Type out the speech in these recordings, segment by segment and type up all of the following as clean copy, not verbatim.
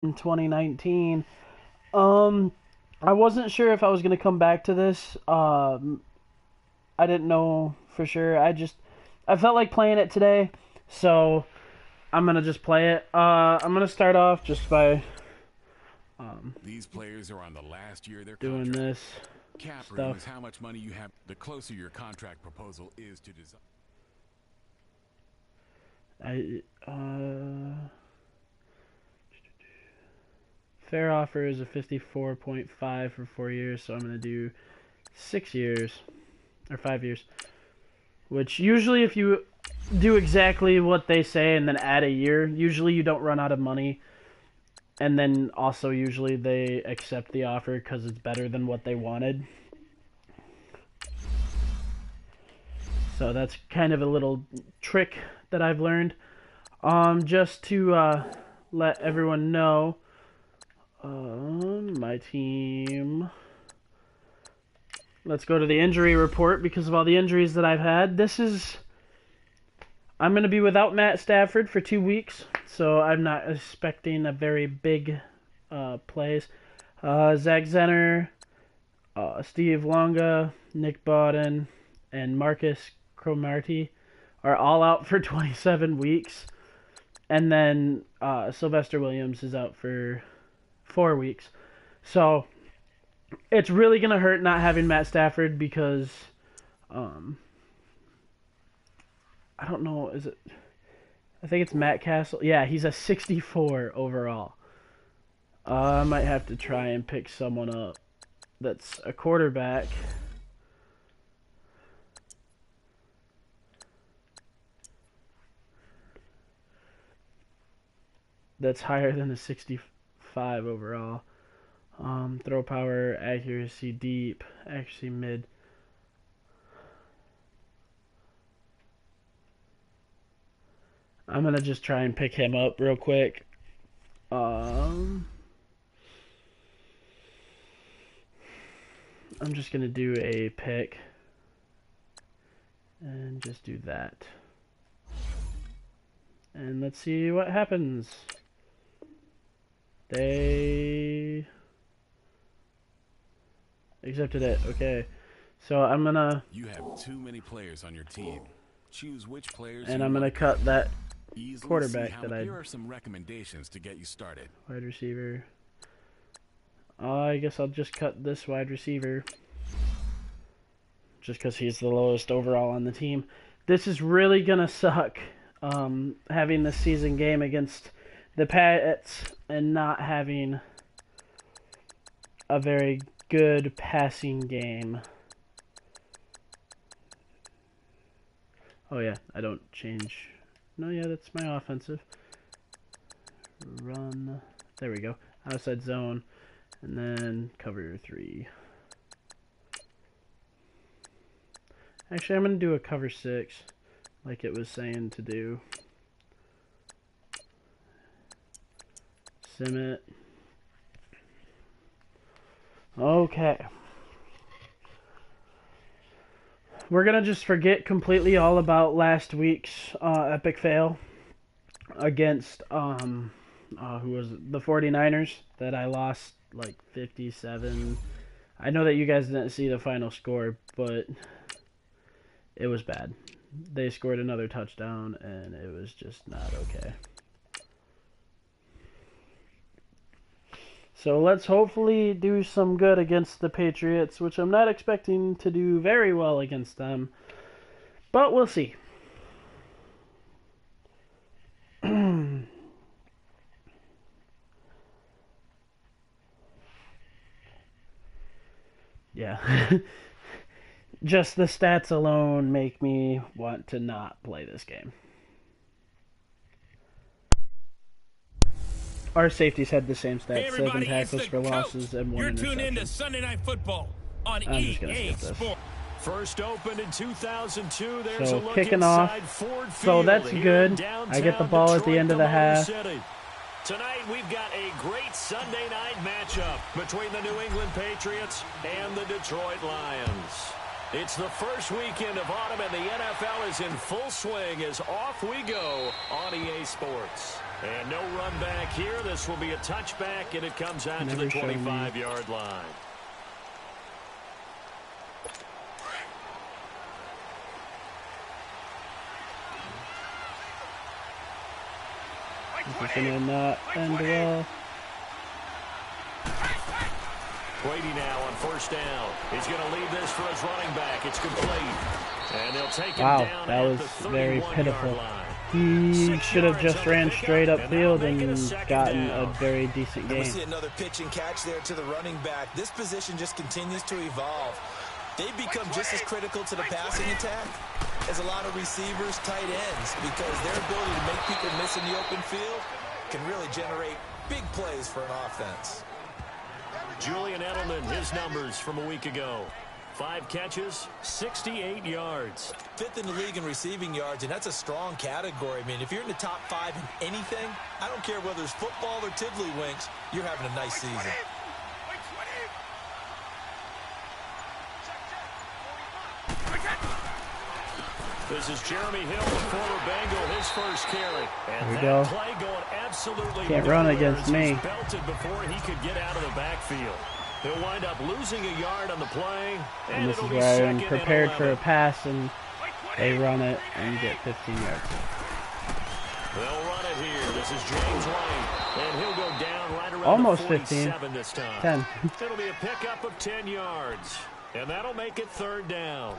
in 2019. Um, I wasn't sure if I was gonna come back to this. I didn't know for sure. I felt like playing it today, so I'm gonna just play it. I'm gonna start off just by These players are on the last year of their doing contract. this Cap room stuff. is how much money you have. The closer your contract proposal is to design. I fair offer is a 54.5 for 4 years, so I'm gonna do 6 years or 5 years. Which usually, if you do exactly what they say and then add a year, usually you don't run out of money. And then also usually they accept the offer because it's better than what they wanted. So that's kind of a little trick that I've learned. Just to let everyone know, my team. Let's go to the injury report because of all the injuries that I've had. I'm going to be without Matt Stafford for 2 weeks, so I'm not expecting a very big plays. Zach Zenner, Steve Longa, Nick Bawden, and Marcus Cromartie are all out for 27 weeks. And then Sylvester Williams is out for 4 weeks. So it's really going to hurt not having Matt Stafford because I don't know, I think it's Matt Castle. Yeah, he's a 64 overall. I might have to try and pick someone up that's a quarterback. That's higher than a 65 overall. Throw power, accuracy, deep, accuracy, mid. I'm going to just try and pick him up real quick. I'm just going to do a pick. And just do that. And let's see what happens. They accepted it. Okay. So I'm going to... You have too many players on your team. Choose which players. And I'm going to cut that quarterback that I... Here are some recommendations to get you started. Wide receiver. I guess I'll just cut this wide receiver. Just because he's the lowest overall on the team. This is really going to suck. Having the season game against the Pats and not having a very good passing game. Oh yeah, I don't change. No, yeah, that's my offensive. Run. There we go. Outside zone. And then cover 3. Actually, I'm going to do a cover 6. Like it was saying to do. Sim it. Okay. We're going to just forget completely all about last week's epic fail against who was it? The 49ers that I lost like 57. I know that you guys didn't see the final score, but it was bad. They scored another touchdown and it was just not okay. So let's hopefully do some good against the Patriots, which I'm not expecting to do very well against them. But we'll see. Yeah. Just the stats alone make me want to not play this game. Our safeties had the same stats: Hey 7 tackles for losses and 1 You're interception. tuned into Sunday Night Football on I'm just gonna EA skip this. Sports. First opened in 2002. There's So a look kicking inside off. Ford So Field that's here good. in downtown I get the ball at the Detroit, end of the Motor half. City. Tonight we've got a great Sunday night matchup between the New England Patriots and the Detroit Lions. It's the first weekend of autumn and the NFL is in full swing as off we go on EA Sports. And no run back here. This will be a touchback, and it comes out to the 25-yard line. This is going to not end well. Brady now on first down. He's going to leave this for his running back. It's complete. And they'll take him down that was very pitiful. He should have just ran straight upfield and gotten a very decent game. We see another pitch and catch there to the running back. This position just continues to evolve. They've become just as critical to the passing attack as a lot of receivers, tight ends, because their ability to make people miss in the open field can really generate big plays for an offense. Julian Edelman, his numbers from a week ago. 5 catches, 68 yards. 5th in the league in receiving yards, and that's a strong category. I mean, if you're in the top 5 in anything, I don't care whether it's football or tiddlywinks, you're having a nice season. This is Jeremy Hill, the former Bengal, his first carry. And there we go. Play going absolutely can't run against me. Belted before he could get out of the backfield. He'll wind up losing a yard on the play. And this is where I'm prepared for a pass, and they run it and get 15 yards. They'll run it here. This is James White, and he'll go down right around almost the 15. This time. 10. It'll be a pickup of 10 yards, and that'll make it 3rd down.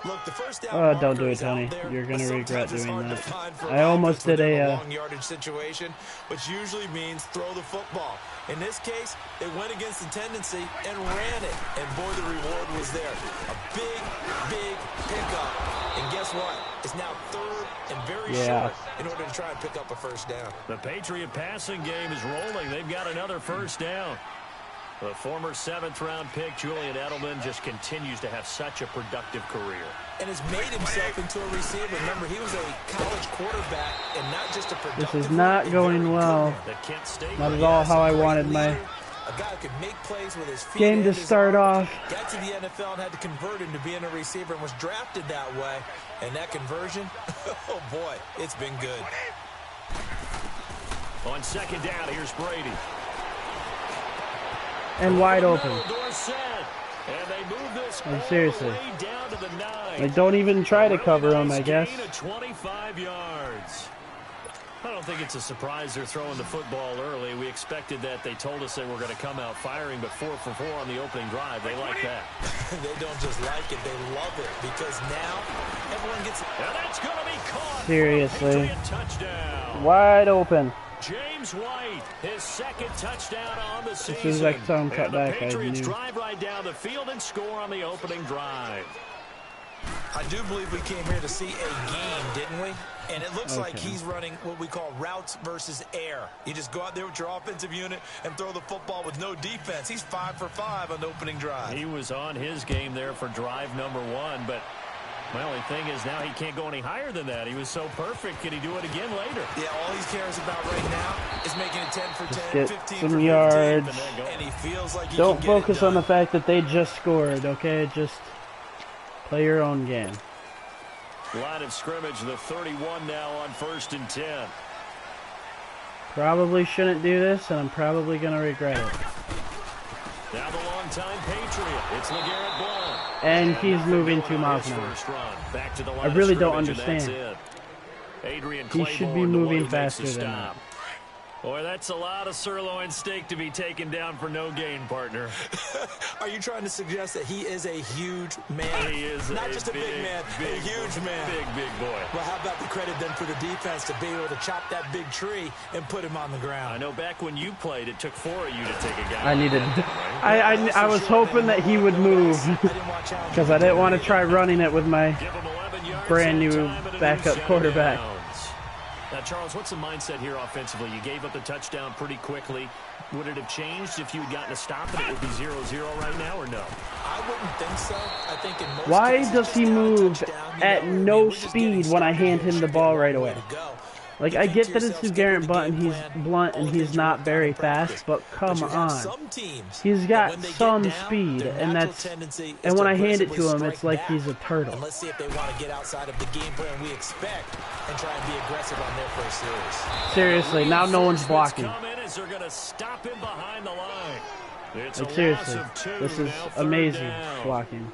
Look, the first down Oh, don't do it, Tony. You're going to regret doing that. I almost did a long yardage situation, which usually means throw the football. In this case, they went against the tendency and ran it. And boy, the reward was there. A big, big pickup. And guess what? It's now 3rd and very short in order to try and pick up a first down. The Patriot passing game is rolling. They've got another first down. The former 7th-round pick, Julian Edelman, just continues to have such a productive career. And has made himself into a receiver. Remember, he was a college quarterback and not just a productive. This is not going well. Not at all how I wanted my game to start off. Got to the NFL and had to convert him to being a receiver and was drafted that way. And that conversion, oh boy, it's been good. On 2nd down, here's Brady. And wide open. And they move this seriously. down to the 9. Like, don't even try to cover him, I guess. 25 yards. I don't think it's a surprise they're throwing the football early. We expected that. They told us they were going to come out firing, but 4 for 4 on the opening drive. They like that. They don't just like it, they love it, because now everyone gets it. And that's going to be caught. Seriously. Touchdown. Wide open. James White, his 2nd touchdown on the season. As soon as I saw him cut back, the Patriots I knew. drive right down the field and score on the opening drive. I do believe we came here to see a game, didn't we? And it looks like he's running what we call routes versus air. You just go out there with your offensive unit and throw the football with no defense. He's 5 for 5 on the opening drive. He was on his game there for drive number 1, but my only thing is now he can't go any higher than that. He was so perfect. Can he do it again later? Yeah, all he cares about right now is making it 10 for 10, get 15 some for 15. yards. And he feels like he Don't can get focus on the fact that they just scored, okay? Just play your own game. Line of scrimmage, the 31 now on 1st and 10. Probably shouldn't do this, and I'm probably going to regret it. Now the longtime Patriot. It's LeGarrette Blount. And he's moving 2 miles an hour. Back to the I really don't understand. Adrian He should be moving faster than that. Boy, that's a lot of sirloin steak to be taken down for no gain, partner. Are you trying to suggest that he is a huge man? He is not just a big man, a huge man. Big boy. Well, how about the credit then for the defense to be able to chop that big tree and put him on the ground? I know back when you played, it took 4 of you to take a guy. I needed. I was hoping that he would move because I didn't want to try running it with my brand new backup quarterback. Now, Charles, what's the mindset here offensively? You gave up the touchdown pretty quickly. Would it have changed if you had gotten a stop and it would be 0-0 right now, or no? I wouldn't think so. I think in most Why cases, does he move at no speed when I hand him the ball right away? Like, I get that it's LeGarrette Blunt and he's not very fast, but come on. He's got some speed, and when I hand it to him, it's like he's a turtle. And let's see if they want to get outside of the game plan we expect and try and be aggressive on their first series. Seriously, now no one's blocking. They're going to stop him behind the line. Like, seriously, this is amazing blocking.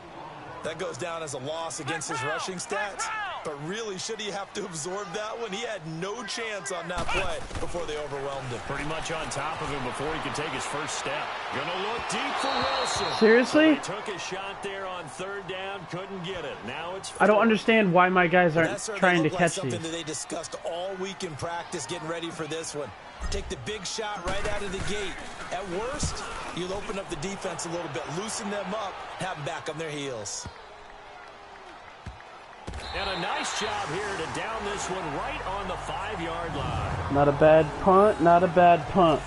That goes down as a loss against his rushing stats. But really, should he have to absorb that one? He had no chance on that play before they overwhelmed him. Pretty much on top of him before he could take his first step. Gonna look deep for Wilson. Seriously? So took a shot there on third down, couldn't get it. Now it's I don't understand why my guys aren't trying to catch something these. that they discussed all week in practice, getting ready for this one. Take the big shot right out of the gate. At worst, you'll open up the defense a little bit, loosen them up, have them back on their heels. And a nice job here to down this one right on the 5-yard line. Not a bad punt, not a bad punt.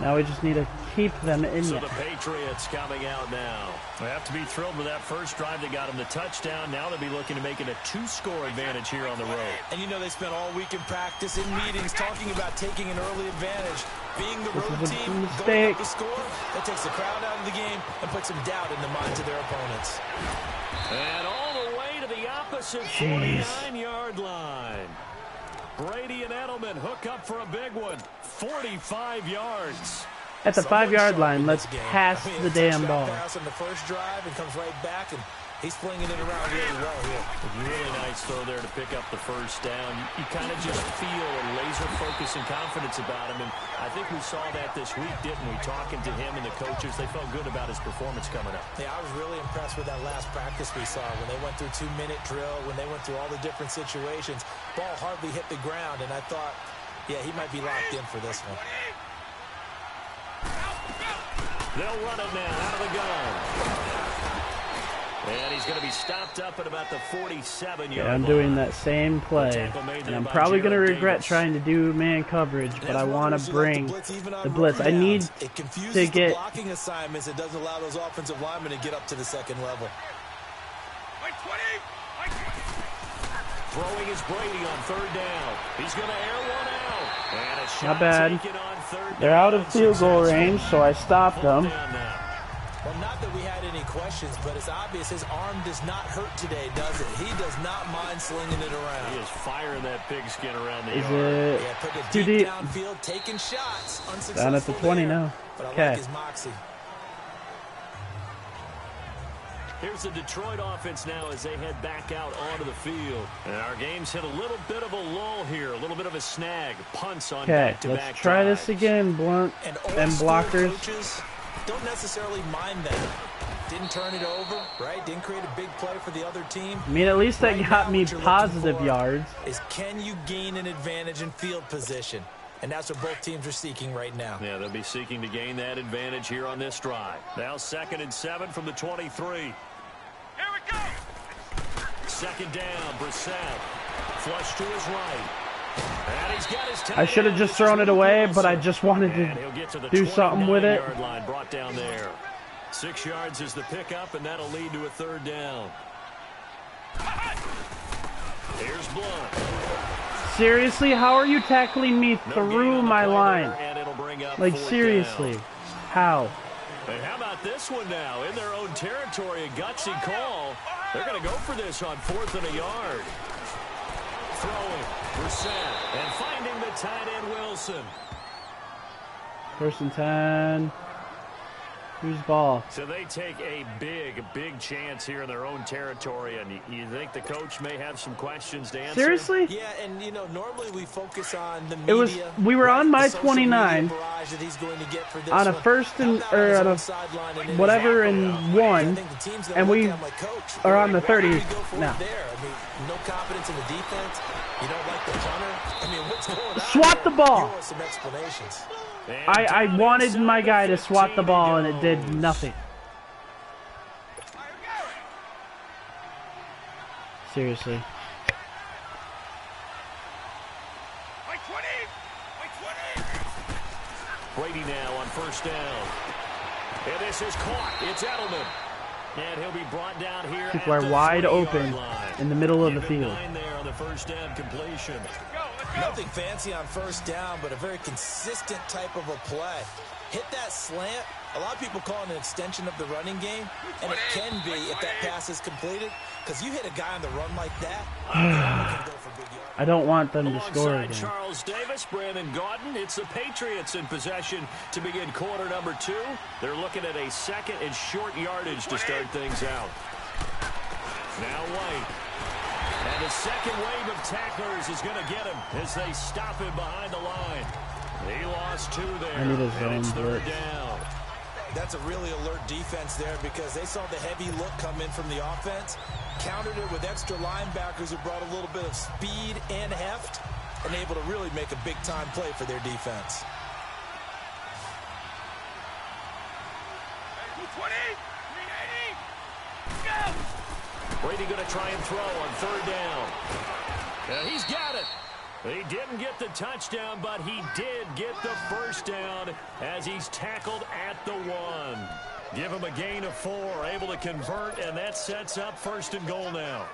Now we just need to keep them in So it. the Patriots coming out now. They have to be thrilled with that first drive that got them the touchdown. Now they'll be looking to make it a 2-score advantage here on the road. And you know they spent all week in practice, in meetings, talking about taking an early advantage. Being the road team, going up the score, that takes the crowd out of the game and puts some doubt in the minds of their opponents. And all the way to the opposite 49-yard line. Brady and Edelman hook up for a big one. 45 yards. At the 5-yard line, let's pass the damn ball. Pass on the first drive and comes right back, and he's flinging it around really well here. Really nice throw there to pick up the first down. You kind of just feel a laser focus and confidence about him, and I think we saw that this week, didn't we? Talking to him and the coaches, they felt good about his performance coming up. Yeah, I was really impressed with that last practice we saw when they went through 2-minute drill, when they went through all the different situations. Ball hardly hit the ground, and I thought, yeah, he might be locked in for this one. They'll run it now out of the gun. And he's going to be stopped up at about the 47-yard line. I'm doing that same play. And I'm probably going to regret trying to do man coverage, but I want to bring the blitz. I need to get blocking assignments. It doesn't allow those offensive linemen to get up to the second level. Throwing is Brady on third down. He's going to air one out. And a shot not bad. taken on third They're down. out of field goal range, so I stopped them. Well, not that we had any questions, but it's obvious his arm does not hurt today, does it? He does not mind slinging it around. He is firing that pigskin around the Is yard. it Yeah, put it too deep? downfield, taking shots. Down at the 20 there, now. But I Okay. like his moxie. Here's the Detroit offense now as they head back out onto the field. And our game's hit a little bit of a lull here, a little bit of a snag. Punts on Okay, back-to-back let's try drives. this again, Blunt And and blockers. coaches don't necessarily mind that. Didn't turn it over, right? Didn't create a big play for the other team. I mean, at least that Right got now, me what you're positive looking for yards. Is can you gain an advantage in field position? And that's what both teams are seeking right now. Yeah, they'll be seeking to gain that advantage here on this drive. Now 2nd and 7 from the 23. Here we go. 2nd down, Brissett. Flush to his right. And he's got his I should have just thrown it away, but I just wanted And he'll get to the do something with it. 29-yard line brought down there. 6 yards is the pickup, and that'll lead to a 3rd down. Here's Blunt. Seriously, how are you tackling me No gain through on the my play line? there, and it'll bring up Like, 4th seriously, down. how? And how about this one now? In their own territory, a gutsy call. They're going to go for this on 4th and a yard. Throwing, Brissett, and finding the tight end Wilson. 1st and 10. Whose ball? So they take a big chance here in their own territory, and you think the coach may have some questions to answer? Seriously? Yeah, and you know, normally we focus on the media. It was. We were on my the social media 29 barrage that he's going to get for this on a one. 1st and How about or his on own a sideline and in whatever his in I 1, think the team's gonna and look we at him like, Coach, are on the why don't 30 we go for it now. there? I mean, no confidence in the defense. You don't like the punter. I mean, what's going on? Swat the here? ball. You want some explanations. I wanted my guy to swat the ball, and it did nothing. Seriously. Like 20. Like 20. Brady now on 1st down. And this is caught. It's Edelman. And he'll be brought down here. People are wide open in the middle of the field. 9 there on the 1st down completion. Nothing fancy on first down, but a very consistent type of a play. Hit that slant. A lot of people call it an extension of the running game, and it can be if that pass is completed, because you hit a guy on the run like that, can go for big yards. I don't want them to score Alongside again. Charles Davis, Brandon Gaudin, it's the Patriots in possession to begin quarter number 2. They're looking at a second and short yardage to start things out. Now White. And the second wave of tacklers is going to get him as they stop him behind the line. He lost 2 there. I need a and it's zone third blitz. down. That's a really alert defense there because they saw the heavy look come in from the offense, countered it with extra linebackers who brought a little bit of speed and heft, and able to really make a big-time play for their defense. 220, 380, go! Brady going to try and throw on third down. He's got it. He didn't get the touchdown, but he did get the first down as he's tackled at the 1. Give him a gain of 4, able to convert, and that sets up first and goal now.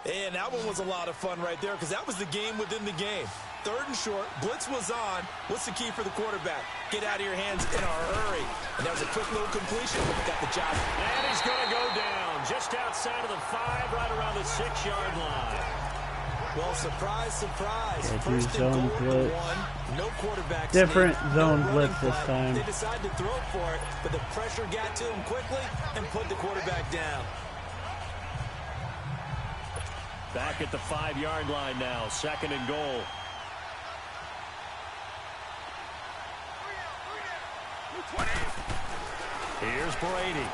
And that one was a lot of fun right there because that was the game within the game. Third and short, blitz was on. What's the key for the quarterback? Get out of your hands in a hurry. And that was a quick little completion, but got the job. And he's going to go down just outside of the 5, right around the 6-yard line. Well, surprise, surprise. Yeah, First and zone goal blitz. at 1. No quarterback Different sneak, zone no blitz running this play. time. They decided to throw for it, but the pressure got to him quickly and put the quarterback down. Back at the 5-yard line now, second and goal. Here's Brady.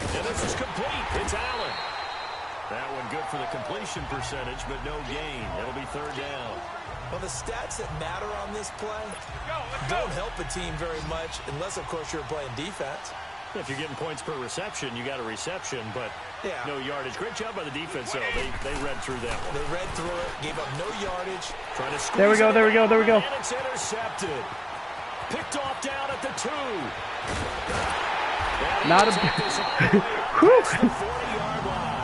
And this is complete. It's Allen. That one good for the completion percentage, but no gain. It'll be third down. Well, the stats that matter on this play don't help a team very much unless, of course, you're playing defense. If you're getting points per reception, you got a reception, but no yardage. Great job by the defense, though. They read through that one. They read through it, gave up no yardage. Trying to squeeze There we go, there we go, there we go. And it's intercepted. Picked off down at the 2. Not a...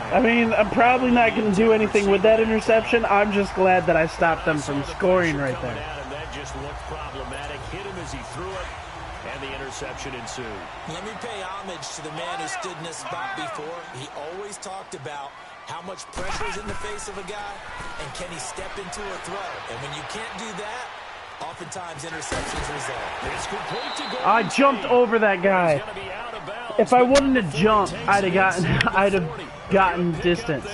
I mean, I'm probably not going to do anything with that interception. I'm just glad that I stopped them from scoring right there. And that just looked problematic. Hit him as he threw it, and the interception ensued. Let me pay homage to the man who stood in this spot before. He always talked about how much pressure is in the face of a guy, and can he step into a throw. And when you can't do that, oftentimes interceptions result. It's complete to go. I jumped over that guy. If I wouldn't have jumped, I'd have gotten distance.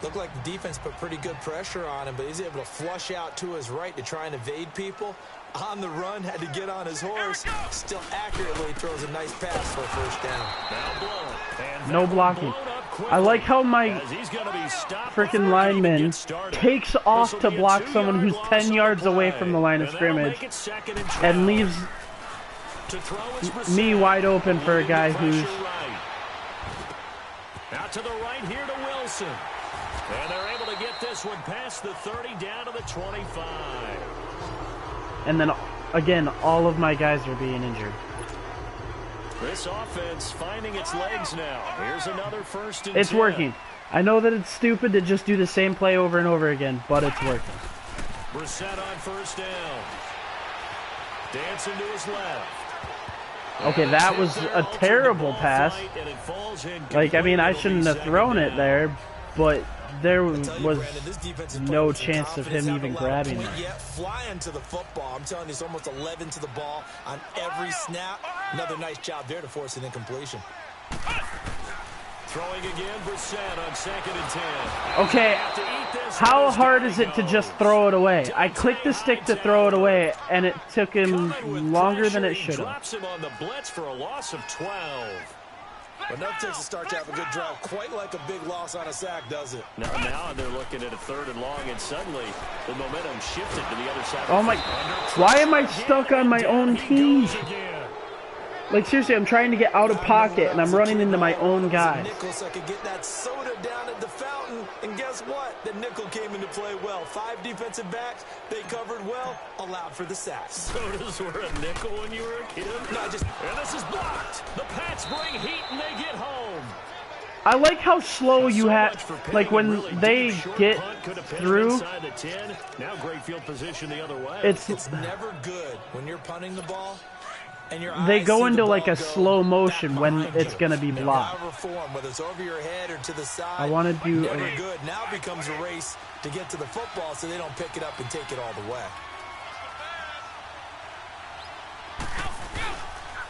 Looked like the defense put pretty good pressure on him, but he's able to flush out to his right to try and evade people. On the run, had to get on his horse. Still accurately throws a nice pass for a first down. No blocking. I like how my freaking lineman takes off to block someone who's 10 yards away from the line of scrimmage and leaves me wide open for a guy who's... Out to the right here to Wilson. And they're able to get this one past the 30 down to the 25. And then, again, all of my guys are being injured. This offense finding its legs now. Here's another first and 10. It's working. I know that it's stupid to just do the same play over and over again, but it's working. Brissett on first down. Dancing to his left. Okay, that was a terrible pass. Like, I mean, I shouldn't have thrown it there, but there was no chance of him even grabbing it. Flying to the football. I'm telling you, it's almost 11 to the ball on every snap. Another nice job there to force an incompletion. Throwing again, Brissett on second and 10. Okay, how hard is it to just throw it away? I clicked the stick to throw it away, and it took him longer than it should have. Drops him on the blitz for a loss of 12. But enough takes a start to have a good drive. Quite like a big loss on a sack, does it? Now they're looking at a third and long, and suddenly the momentum shifted to the other side. Oh my, why am I stuck on my own team? Like, seriously, I'm trying to get out of pocket, and I'm running into my own guy. Nichols, I could get that soda down at the fountain, and guess what? The nickel came into play well. 5 defensive backs, they covered well, allowed for the sacks. Sodas were a nickel when you were a kid? No, And this is blocked. The Pats bring heat, and they get home. I like how slow you have, like when they get through. Now great field position the other way. It's never good when you're punting the ball and they go into like a slow motion when it's gonna be blocked. Whether it's over your head or to the side, I want to do never good. Now it becomes a race to get to the football, so they don't pick it up and take it all the way.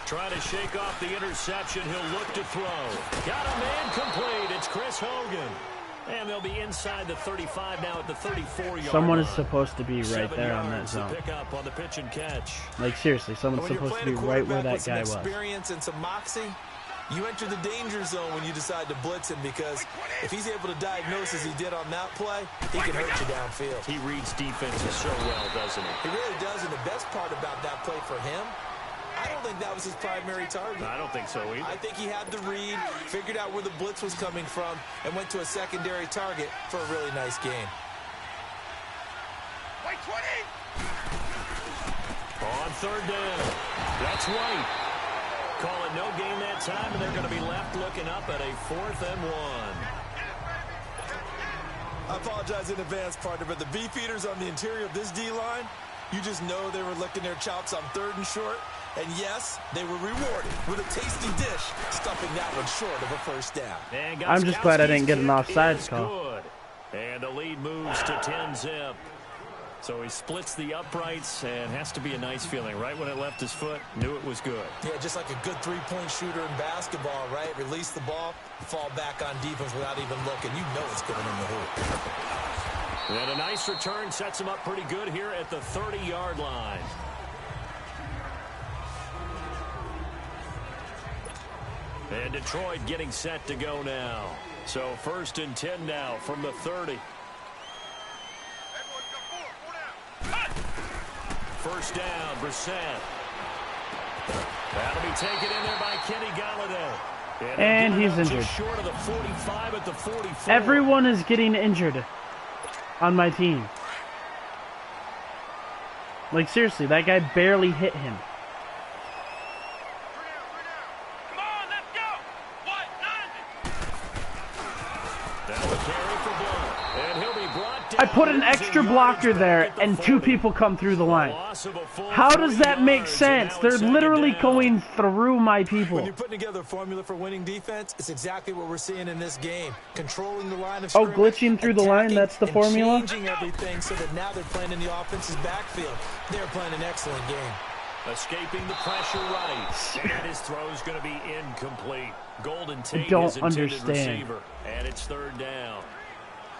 Trying to shake off the interception. He'll look to throw. Got a man complete. It's Chris Hogan. And they'll be inside the 35 now at the 34-yard Someone is line. supposed to be right there on that zone. Pick up on the pitch and catch. Like seriously, someone's supposed to be right where that guy was. Experience and some moxie, you enter the danger zone when you decide to blitz him, because if he's able to diagnose as he did on that play, he can hurt you downfield. He reads defenses so well, doesn't he? He really does, and the best part about that play for him, I don't think that was his primary target. I don't think so either. I think he had the read, figured out where the blitz was coming from, and went to a secondary target for a really nice game. White 20! On third down. That's White. Call it no gain that time, and they're going to be left looking up at a 4th and 1. I apologize in advance, partner, but the beefeaters on the interior of this D-line, you just know they were licking their chops on 3rd and short. And yes, they were rewarded with a tasty dish, stuffing that one short of a first down. I'm just glad I didn't get an offsides call. And the lead moves to 10-zip. So he splits the uprights, and has to be a nice feeling. Right when it left his foot, knew it was good. Yeah, just like a good three-point shooter in basketball, right? Release the ball, fall back on defense without even looking. You know it's going in the hoop. And a nice return sets him up pretty good here at the 30-yard line. And Detroit getting set to go now. So 1st and 10 now from the 30. First down, Brissett. That'll be taken in there by Kenny Golladay. And he's injured. Just short of the 45 at the 44. Everyone is getting injured on my team. Like seriously, that guy barely hit him. I put an extra blocker there, and 2 people come through the line. How does that make sense? They're literally going through my people. When you're putting together a formula for winning defense, it's exactly what we're seeing in this game. Controlling the line of scrimmage, glitching through the line, that's the formula? Changing everything so that now they're playing in the offense's backfield. They're playing an excellent game. Escaping the pressure right. And his throw's going to be incomplete. Golden Tate don't is intended understand. receiver. And it's 3rd down.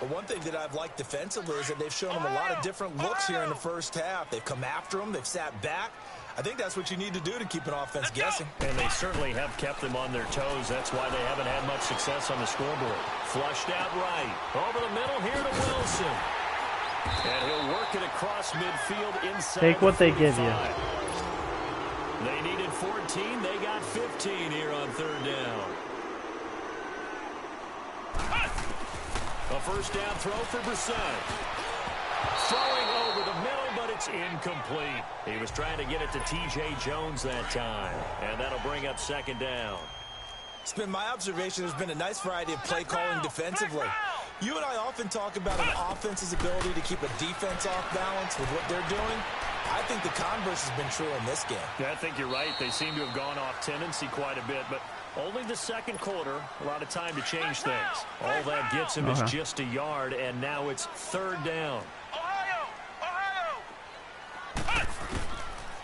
But one thing that I've liked defensively is that they've shown them a lot of different looks here in the first half. They've come after them. They've sat back. I think that's what you need to do to keep an offense guessing. And they certainly have kept them on their toes. That's why they haven't had much success on the scoreboard. Flushed out right. Over the middle here to Wilson. And he'll work it across midfield inside. Take what they give you. They needed 14. They got 15 here on 3rd down. A first down throw for Brissett. Throwing over the middle, but it's incomplete. He was trying to get it to T.J. Jones that time, and that'll bring up 2nd down. It's been my observation there's been a nice variety of play calling defensively. You and I often talk about an offense's ability to keep a defense off balance with what they're doing. I think the converse has been true in this game. Yeah, I think you're right. They seem to have gone off tendency quite a bit, but only the 2nd quarter, a lot of time to change things. All that gets him is just a yard, and now it's 3rd down.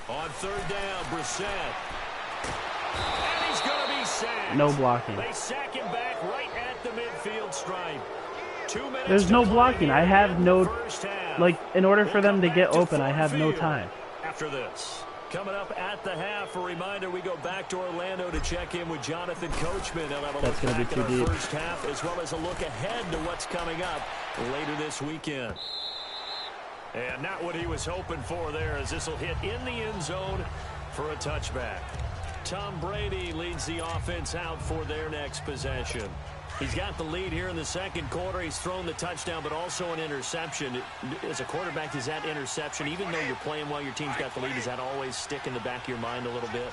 On 3rd down, Brissett. And he's going to be sacked. No blocking. They sack him back right at the midfield stripe. 2 minutes. There's no blocking. I have no, like, in order for them to get open, I have no time. After this, coming up at the half, a reminder, we go back to Orlando to check in with Jonathan Coachman. He'll have a look back at our first half, as well as a look ahead to what's coming up later this weekend. And not what he was hoping for there, as this will hit in the end zone for a touchback. Tom Brady leads the offense out for their next possession. He's got the lead here in the 2nd quarter. He's thrown the touchdown, but also an interception. As a quarterback, is that interception, even though you're playing while your team's got the lead, does that always stick in the back of your mind a little bit?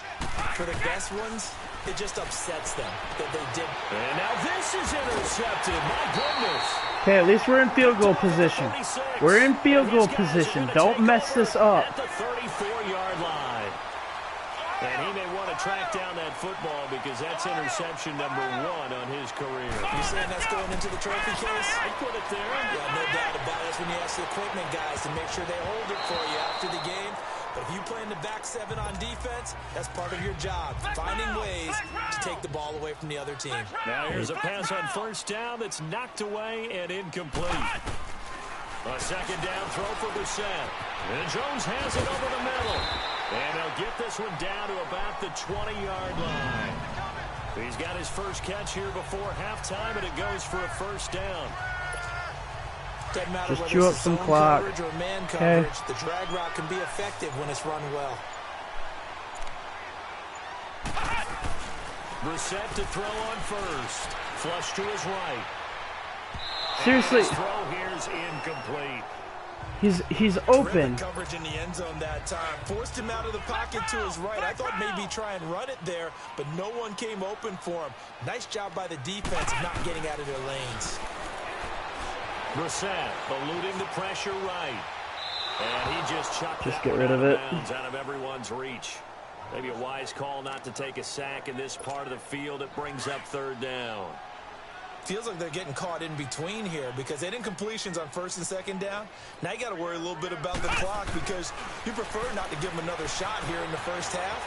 For the best ones, It just upsets them that they did. And now this is intercepted. My goodness. Okay, at least we're in field goal position. We're in field goal position. Don't mess this up. At the 34-yard line. And he may want to track down that football because that's interception number 1 on his career. You saying that's going into the trophy case? I put it there. Yeah, no doubt about it. That's when you ask the equipment guys to make sure they hold it for you after the game. But if you play in the back 7 on defense, that's part of your job, finding ways to take the ball away from the other team. Now here's a pass on first down that's knocked away and incomplete. A second down throw for Brissett. And Jones has it over the middle. And they'll get this one down to about the 20-yard line. He's got his first catch here before halftime, and it goes for a first down. Doesn't matter Just whether chew up it's some zone clock. coverage or man Okay. coverage. The drag route can be effective when it's run well. Brissett to throw on first. Flush to his right. Seriously, His throw here's incomplete. he's open. Terrific coverage in the end zone that time. Forced him out of the pocket to his right. I thought maybe try and run it there, but no one came open for him. Nice job by the defense of not getting out of their lanes. Brissett eluding the pressure right. And he just chucked Just that get one rid out of it. bounds, out of everyone's reach. Maybe a wise call not to take a sack in this part of the field. It brings up third down. Feels like they're getting caught in between here because they didn't completions on first and second down. Now you got to worry a little bit about the clock because you prefer not to give them another shot here in the first half.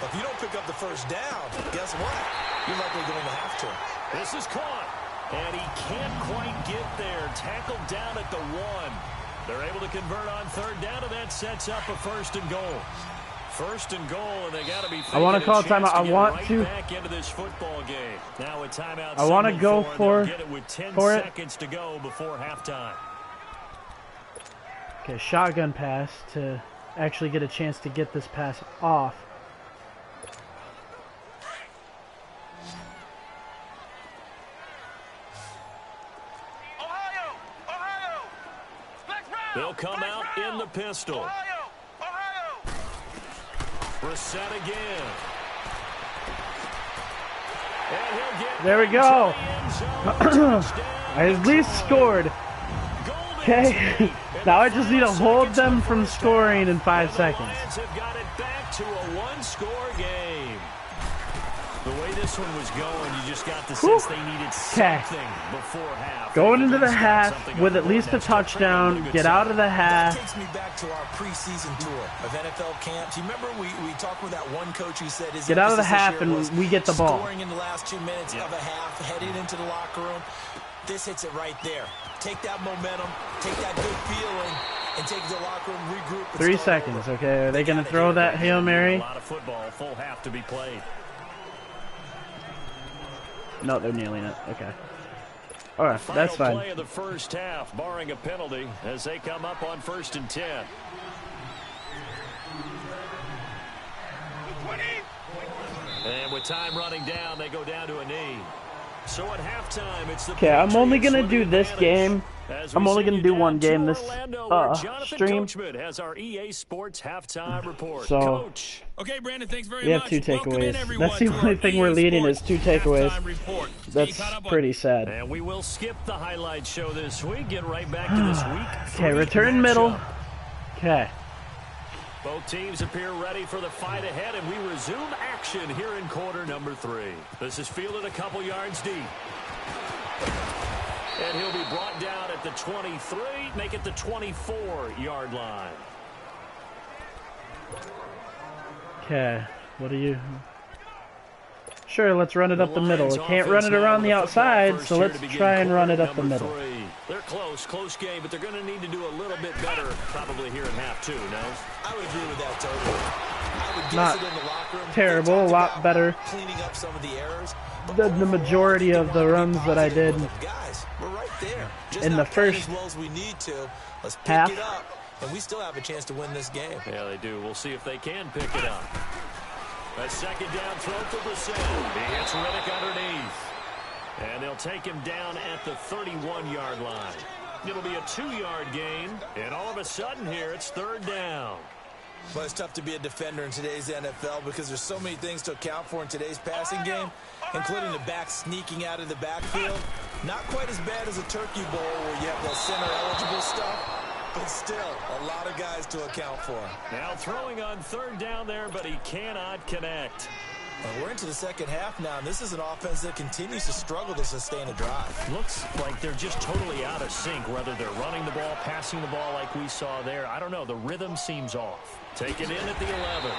But if you don't pick up the first down, guess what? You're likely going to have to. This is caught. And he can't quite get there. Tackled down at the 1. They're able to convert on third down, and that sets up a first and goal. First and goal, and they got to be. I want to call timeout. I want to. Back into this football game. Now a timeout. I want to go for get it with 10 it. seconds to go before halftime. Okay, shotgun pass to actually get a chance to get this pass off. Ohio! Ohio! Let's round! They'll come out in the pistol. Ohio! Ohio! Brissett again. And he'll get There we go. to the end zone. Touchdown. I at least scored. Golden Okay, Tate. now I just need to hold them from scoring in 5 And the seconds. Lions have got it back to a one-score game. The way this one was going, you just got the sense they needed something before half. Going They into the just got half something with on at the least a board. That's touchdown, pretty good get sign. out of the That half. takes me back to our preseason tour of NFL camps. You remember we talked with that one coach who said his Get out of the emphasis half this and year was we get the ball. scoring in the last 2 minutes of a half, heading into the locker room. This hits it right there. Take that momentum, take that good feeling, and take it to the locker room, regroup. And 3 start seconds, over. okay? Are they going to throw that Hail A Mary? lot of football, full half to be played. No, they're kneeling it. Okay. All right, Final that's fine. play of the first half, barring a penalty, as they come up on 1st and 10. 20! And with time running down, they go down to a knee. So at halftime, it's the Okay, I'm only Patriots gonna with do the this advantage. game. As I'm we only send gonna you do down one to game this Orlando, where Jonathan stream. Coachman has our EA Sports halftime report. So- Coach. Okay, Brandon, thanks very We have much. 2 Welcome in, takeaways. everyone, That's the to only our thing we're EA leading is Sports 2 takeaways. halftime report. That's Stay caught up on pretty sad. And we will skip the highlight show this week. Get right back to this week. Okay, return middle. Okay. Both teams appear ready for the fight ahead, and we resume action here in quarter number 3. This is fielded a couple yards deep. And he'll be brought down at the 23, make it the 24-yard line. Okay. What do you... Sure, let's run it up the middle. Lions We can't run offense it now around with the a football outside, first so here let's to begin try and run it quarter up the number middle. 3. They're close game, but they're going to need to do a little bit better probably here in half 2, no? I would agree with that totally. I would guess Not it in the locker room. terrible, They a talked lot about better cleaning up some of the errors. But the overall, majority I of think the they wanted to runs be that I did positive with them. Guys, we're right there. Just in not the playing first as well as we need to. Let's pick half. it up, and we still have a chance to win this game. Yeah, they do. We'll see if they can pick it up. A second down throw for Brissett. He hits Riddick underneath. And they'll take him down at the 31-yard line. It'll be a 2-yard gain. And all of a sudden here, it's third down. Well, it's tough to be a defender in today's NFL because there's so many things to account for in today's passing game, including the back sneaking out of the backfield. Not quite as bad as a turkey bowl where you have the center-eligible stuff, but still a lot of guys to account for. Now throwing on third down there, but he cannot connect. We're into the second half now, and this is an offense that continues to struggle to sustain a drive. Looks like they're just totally out of sync, whether they're running the ball, passing the ball like we saw there. I don't know. The rhythm seems off. Taken in at the 11.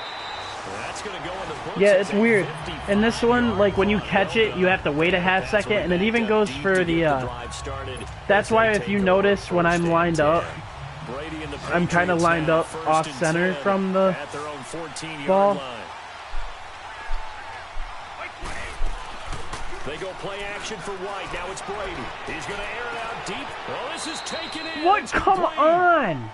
That's going to go in the books. Yeah, it's weird. In this one, like when you catch it, you have to wait a half second, and it even goes for the that's why if you notice when I'm lined up, I'm kind of lined up off center from the ball. They go play action for White. Now it's Brady. He's going to air it out deep. Oh, this is taken in. What? Come on!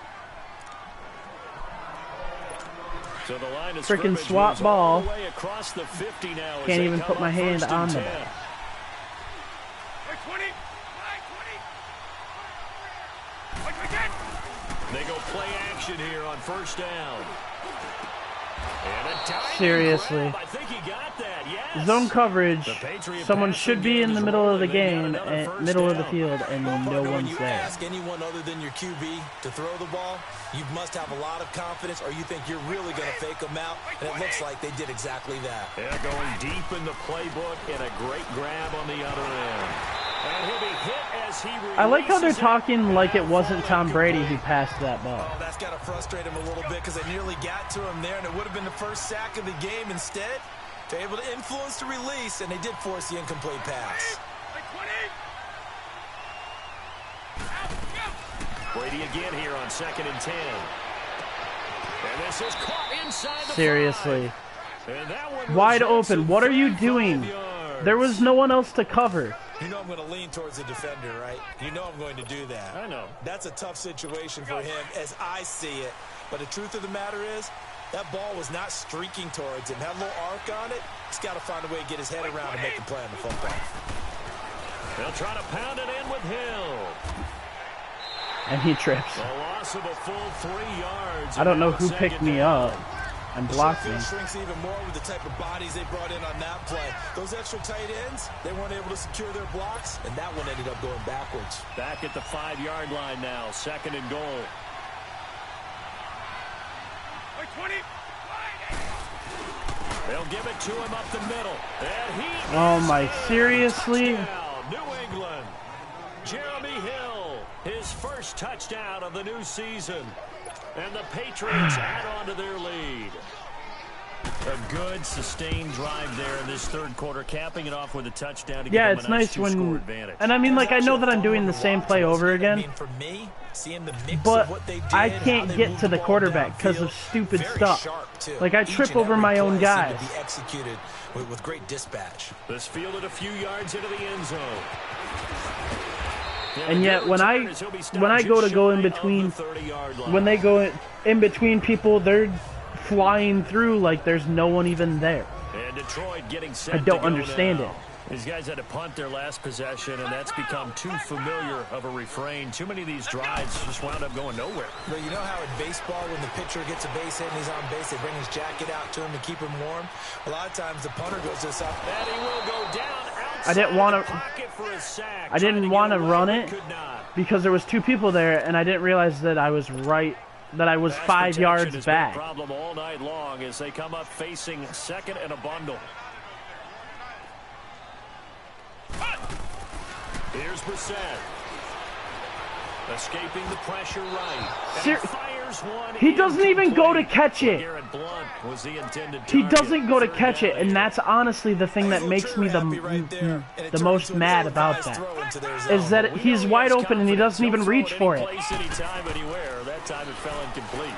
So the line of freaking swap ball. Across the 50 now. Can't even put my hand on the ball. They go play action here on first down. Seriously. I think he got that. Yes. Zone coverage. Someone should be in the middle of the game, and middle of the field, and no one's there. Ask anyone other than your QB to throw the ball, you must have a lot of confidence, or you think you're really going to fake them out, and it looks like they did exactly that. Yeah, going deep in the playbook, and a great grab on the other end. And he'll be hit as he I like how they're talking like it wasn't Tom Brady who passed that ball. Oh, that's got to frustrate him a little bit because they nearly got to him there, and it would have been the first sack of the game. Instead, they're able to influence the release, and they did force the incomplete pass. Brady again here on 2nd and 10. And this is caught inside the Seriously. 5. And that one wide open. What are you doing? There was no one else to cover. You know I'm going to lean towards the defender, right? You know I'm going to do that. I know. That's a tough situation for him as I see it. But the truth of the matter is, that ball was not streaking towards him. Had a little arc on it. He's got to find a way to get his head around and make the play on the football. They'll try to pound it in with Hill. And he trips. The loss of a full 3 yards. I don't know who picked me up and blocked me. Shrinks even more with the type of bodies they brought in on that play. Those extra tight ends, they weren't able to secure their blocks, and that one ended up going backwards. Back at the 5-yard line now, 2nd and goal. 20. They'll give it to him up the middle. And he Oh my, seriously? New England. Jeremy Hill, his first touchdown of the new season. And the Patriots add on to their lead. A good, sustained drive there in this third quarter, capping it off with a touchdown to give them it's a nice nice when, two-score advantage. and I mean, like, I know that I'm doing the same play over again, For me, seeing the mix but of what they did, I how can't they get moved to the ball quarterback because downfield, of stupid very stuff. sharp, too. Like, I Each trip and over every my own play seemed guys. to be executed with great dispatch. This fielded a few yards into the end zone. And yet, when I go in between, when they go in between people, they're flying through like there's no one even there. And Detroit getting set I don't to go understand now. it. These guys had to punt their last possession, and that's become too familiar of a refrain. Too many of these drives just wound up going nowhere. But you know how in baseball, when the pitcher gets a base hit and he's on base, they bring his jacket out to him to keep him warm? A lot of times the punter goes to the side. And he will go down outside I didn't want the pocket for a sack. I didn't want to run it Could not. because there was 2 people there, and I didn't realize that I was 5 yards Has back. been a problem all night long as they come up facing 2nd and a bundle. Here's Brissett. Escaping the pressure right. And he fires one. He doesn't even go to catch it. Garrett Blunt was the intended He target. doesn't go to Third catch it, down and here. that's honestly the thing that makes me the most mad about that. Is that he's wide open and he doesn't even reach for it. Place, anytime, anywhere. That time it fell incomplete.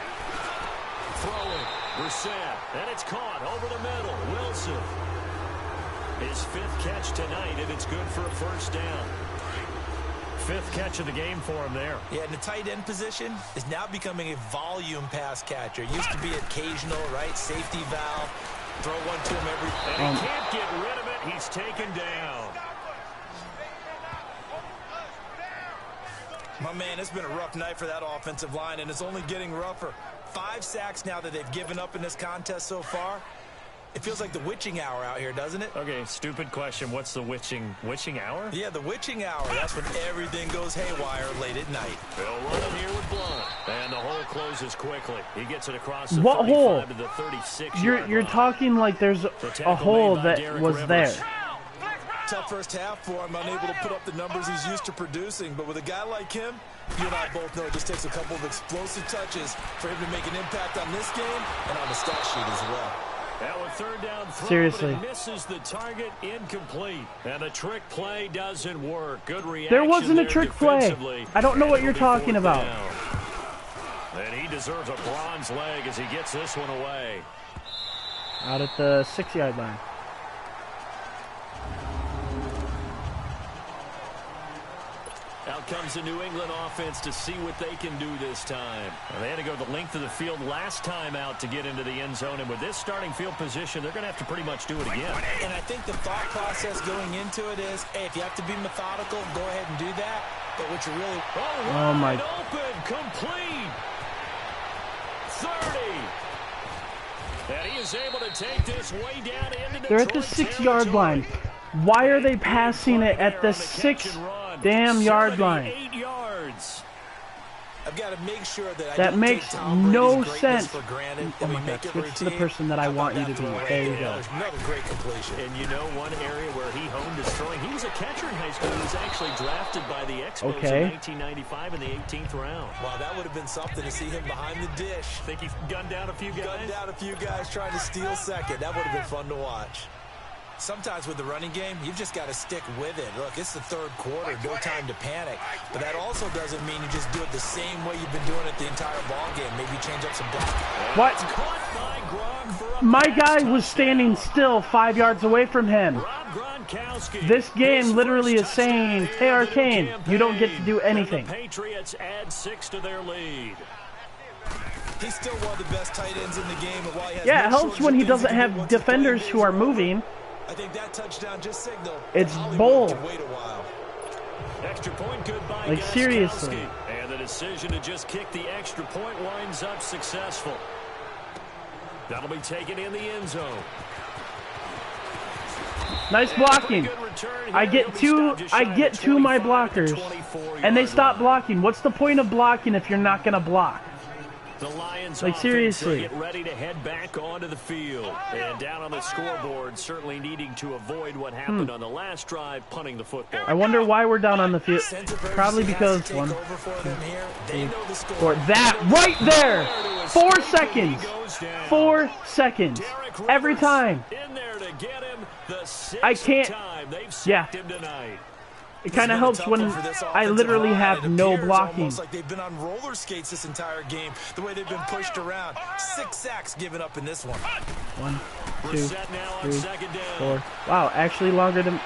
Throwing, Brissett, and it's caught over the middle. Wilson. His 5th catch tonight, and it's good for a first down. 5th catch of the game for him there. Yeah, and the tight end position is now becoming a volume pass catcher. It used to be occasional, right? Safety valve. Throw one to him every... And he can't get rid of it. He's taken down. My man, it's been a rough night for that offensive line, and it's only getting rougher. 5 sacks now that they've given up in this contest so far. It feels like the witching hour out here, doesn't it? Okay, stupid question. What's the witching hour? Yeah, the witching hour. That's when everything goes haywire late at night. They'll run it here with Blount. And the hole closes quickly. He gets it across the What 35 hole? to the 36. You're talking like there's a hole that was there. Tough first half for him, unable to put up the numbers he's used to producing. But with a guy like him, you and I both know it just takes a couple of explosive touches for him to make an impact on this game and on the stat sheet as well. Now a third down throw, Seriously. but it misses the target, incomplete. And the trick play doesn't work. Good reaction. There wasn't a there trick play. defensively. I don't know what It'll you're be talking 4th about. down. And he deserves a bronze leg as he gets this one away. Out at the 6-yard line. Out comes the New England offense to see what they can do this time. And they had to go the length of the field last time out to get into the end zone. And with this starting field position, they're going to have to pretty much do it again. And I think the thought process going into it is, hey, if you have to be methodical, go ahead and do that. But what you really... Oh, my... Open, complete. 30. And he is able to take this way down into They're at the 6-yard line. Why are they passing it at the 6 damn yard line? 8 yards. I've got to make sure that That don't makes take Tom no Brady's greatness sense. for granted, Oh and my we make God, it switch to the routine. person that I How about want you that to be. throw right There you there? go. There's another great completion. And you know one area where he honed his throwing? He was a catcher in high school. He was actually drafted by the Expos in 1995 in the 18th round. Wow, that would have been something to see him behind the dish. Think he gunned down a few guys? Gunned down a few guys trying to steal second. That would have been fun to watch. Sometimes with the running game, you've just got to stick with it. Look, it's the third quarter, no time to panic. But that also doesn't mean you just do it the same way you've been doing it the entire ball game. Maybe change up some blocking. What? Caught by Gronk for a My guy touchdown. was standing still 5 yards away from him. Rob Gronkowski. This game His literally first is saying, touchdown hey, in the Arcane, campaign. you don't get to do anything. And the Patriots add 6 to their lead. He's still one of the best tight ends in the game. And while he has Yeah, it no helps shortage when of he things doesn't to do have once the play defenders moves who are over, moving. I think that touchdown just signaled It's Hollywood bull. can wait a while. Extra point good by Like, Gostkowski. seriously. And the decision to just kick the extra point winds up successful. That'll be taken in the end zone. Nice blocking. I get to my blockers, and they stop blocking. What's the point of blocking if you're not going to block? The Lions Like, offense, seriously. they get ready to head back onto the field. And down on the scoreboard, certainly needing to avoid what happened on the last drive, punting the football. I wonder why we're down on the field. Sense of urgency Probably has because to take 1, over for them here. They know the score. or that right there. 4 seconds. 4 seconds. Every time. In there to get him the 6th I can't- time they've yeah. sacked him tonight. It kind of helps when I literally have no blocking. Almost like they've been on roller skates this entire game, the way they've been pushed around. 6 sacks given up in this one. 1, 2, Brissett now on 3, second down. 4. Wow, actually longer than...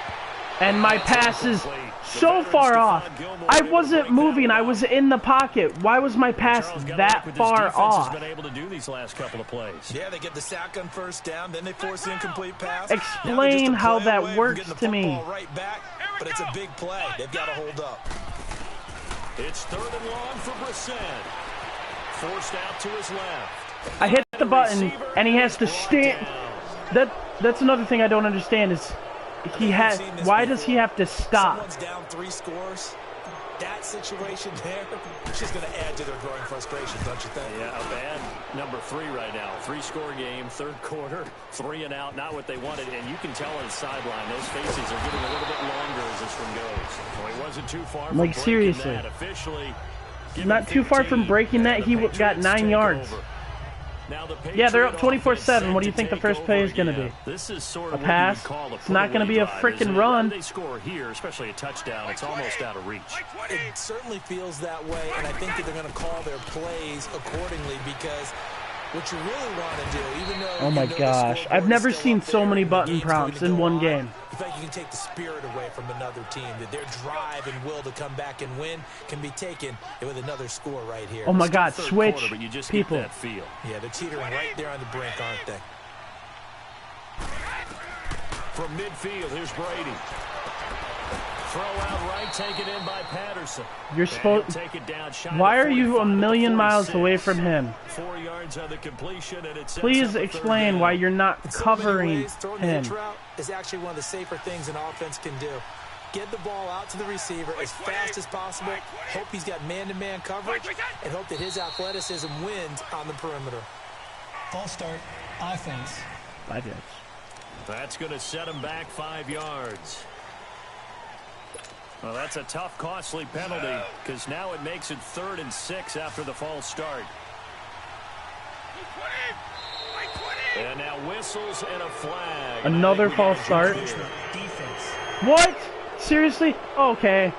And my pass is so far off. I wasn't moving. I was in the pocket. Why was my pass Charles got that luck with this far defense off? Has been able to do these last couple of plays. Yeah, they get the sack on first down, then they force the incomplete pass. Explain Now they're just a how play that away from works getting the to me. football right back, but it's a big play. They've got to hold up. It's 3rd and long for Brissett. Forced out to his left. I hit the button, and he has to stand... That's another thing I don't understand is... Why does he have to stop? Someone's down 3 scores. That situation there, it's just going to add to their growing frustration, don't you think? Yeah, a bad number 3 right now. 3-score game, 3rd quarter, 3 and out, not what they wanted. And you can tell on the sideline, those faces are getting a little bit longer as this one goes. Well, he wasn't too far from Like, breaking seriously. that. Officially, Not too far from breaking that, he got 9 yards. Now the Yeah, they're up Patriot 24-7. What do you offense think the set first to play take is going to over be? again. This is sort A of pass? what you call a It's not gonna put-away be a drive, freaking isn't it? run. They score here, especially a touchdown. It's almost out of reach. It certainly feels that way, and I think that they're going to call their plays accordingly because what you really want to do, even though Oh my you know the gosh, scoreboard I've is never still seen up so there many and the button game's going prompts to in go one on, game. you feel like you can take the spirit away from another team, that their drive and will to come back and win can be taken with another score right here. Oh my Still God, third switch quarter, but you just people. Get that feel. Yeah, they're teetering right there on the brink, aren't they? From midfield, here's Brady. throw out right, taken in by Patterson. You're supposed. Take it down, Why are you a million miles away from him? 4 yards on the completion, and it's Please explain why you're not covering him. The route is actually one of the safer things an offense can do. Get the ball out to the receiver as fast as possible. Hope he's got man-to-man coverage, and hope that his athleticism wins on the perimeter. False start, offense. 5 yards. That's going to set him back 5 yards. Well, that's a tough, costly penalty because now it makes it 3rd and 6 after the false start. And now whistles and a flag. Another false start. Defense. What? Seriously? Okay.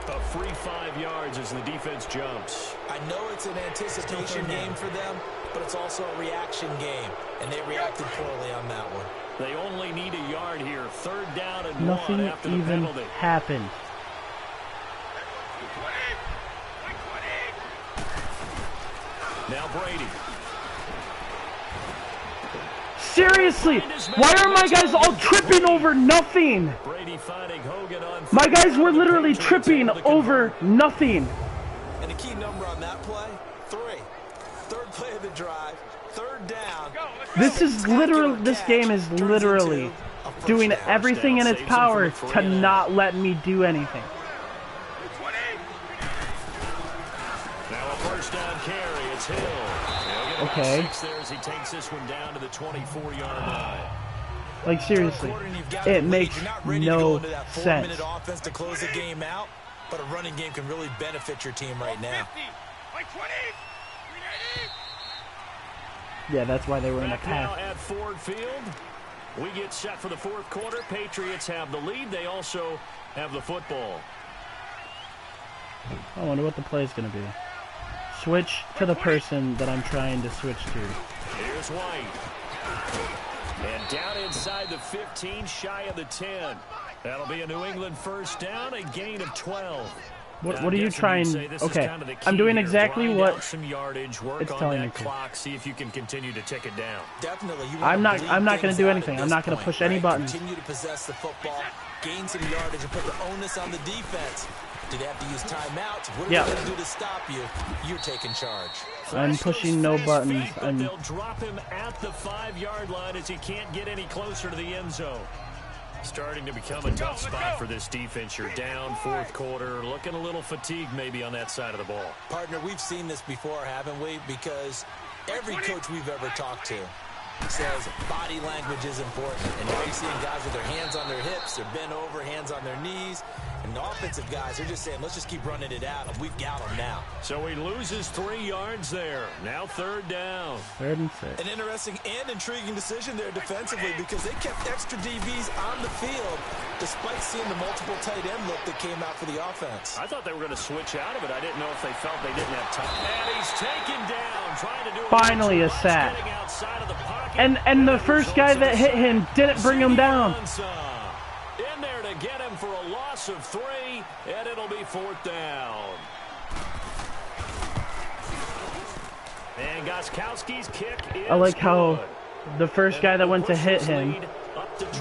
A free 5 yards as the defense jumps. I know it's an anticipation game for them, but it's also a reaction game, and they reacted poorly on that one. They only need a yard here. 3rd down and Nothing 1 after the even penalty. happened. Now Brady. Seriously, why are my guys all tripping over nothing? Brady finding Hogan on. My guys were literally tripping over nothing. And the key number on that play, 3. 3rd play of the drive, 3rd down. This is literally, this game is literally doing everything in its power to not let me do anything. Now a first down carry. It's Hill. Okay. 6 there as he takes this one down to the 24-yard line. Like seriously, it makes no sense. Offense to close the game out, but a running game can really benefit your team right now. Yeah, that's why they were in a Back now pack. at Ford Field. We get set for the 4th quarter. Patriots have the lead. They also have the football. I wonder what the play is going to be. Switch to the person that I'm trying to switch to. Here's White. And down inside the 15, shy of the 10. That'll be a New England first down, a gain of 12. What are you trying? Okay, I'm doing exactly what some yardage, work it's on telling me that to. clock, see if you can continue to tick it down. Definitely. I'm not going to do anything. I'm not going to push any buttons. Continue to possess the football, gain some yardage, and put the onus on the defense. Do they have to use timeouts? What are they going to do to stop you? You're taking charge. I'm pushing no buttons. But they'll drop him at the 5-yard line as he can't get any closer to the end zone. Starting to become a tough spot for this defense. You're down 4th quarter, looking a little fatigued maybe on that side of the ball. Partner, we've seen this before, haven't we? Because every coach we've ever talked to says body language is important. And now you're seeing guys with their hands on their hips, they're bent over, hands on their knees. And the offensive guys, they're just saying, let's just keep running it at them. We've got them now. So he loses 3 yards there. Now 3rd down. 3rd and 6. An interesting and intriguing decision there defensively because they kept extra DBs on the field despite seeing the multiple tight end look that came out for the offense. I thought they were going to switch out of it. I didn't know if they felt they didn't have time. And he's taken down, trying to do Finally a sack. And the first guy that hit him didn't bring him down. In there to get him for a loss of 3, and it'll be 4th down. And Gostkowski's kick is I like how good. the first guy that went to hit him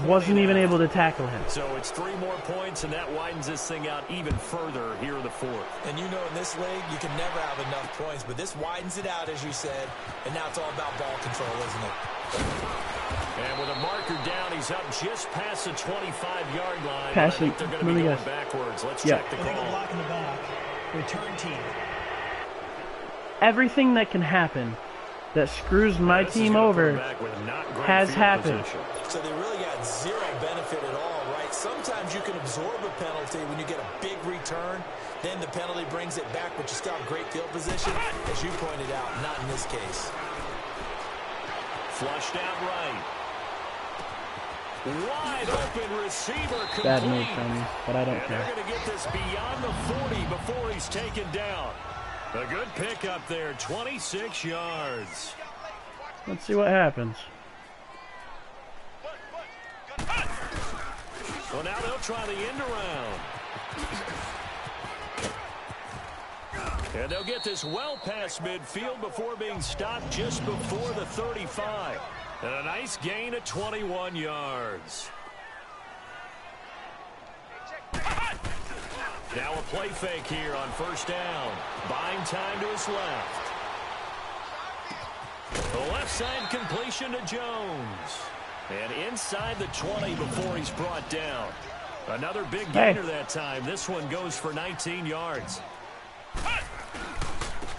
wasn't even able to tackle him. So it's 3 more points, and that widens this thing out even further here in the 4th. And you know in this league, you can never have enough points, but this widens it out, as you said, and now it's all about ball control, isn't it? And with a marker down, he's up just past the 25-yard line. Passing. They're going to be going backwards. Let's check the Illegal call. block in the back. Return team. Everything that can happen that screws my team over has happened. So they really got zero benefit at all, right? Sometimes you can absorb a penalty when you get a big return. Then the penalty brings it back, but you still have great field position. As you pointed out, not in this case. Flushed out right. Wide open receiver complete. Bad move from me, but I don't and care. they're going to get this beyond the 40 before he's taken down. A good pickup there, 26 yards. Let's see what happens. Well, now they'll try the end around. And they'll get this well past midfield before being stopped just before the 35. And a nice gain of 21 yards. Now a play fake here on first down. Buying time to his left. The left side completion to Jones. And inside the 20 before he's brought down. Another big gainer that time. This one goes for 19 yards.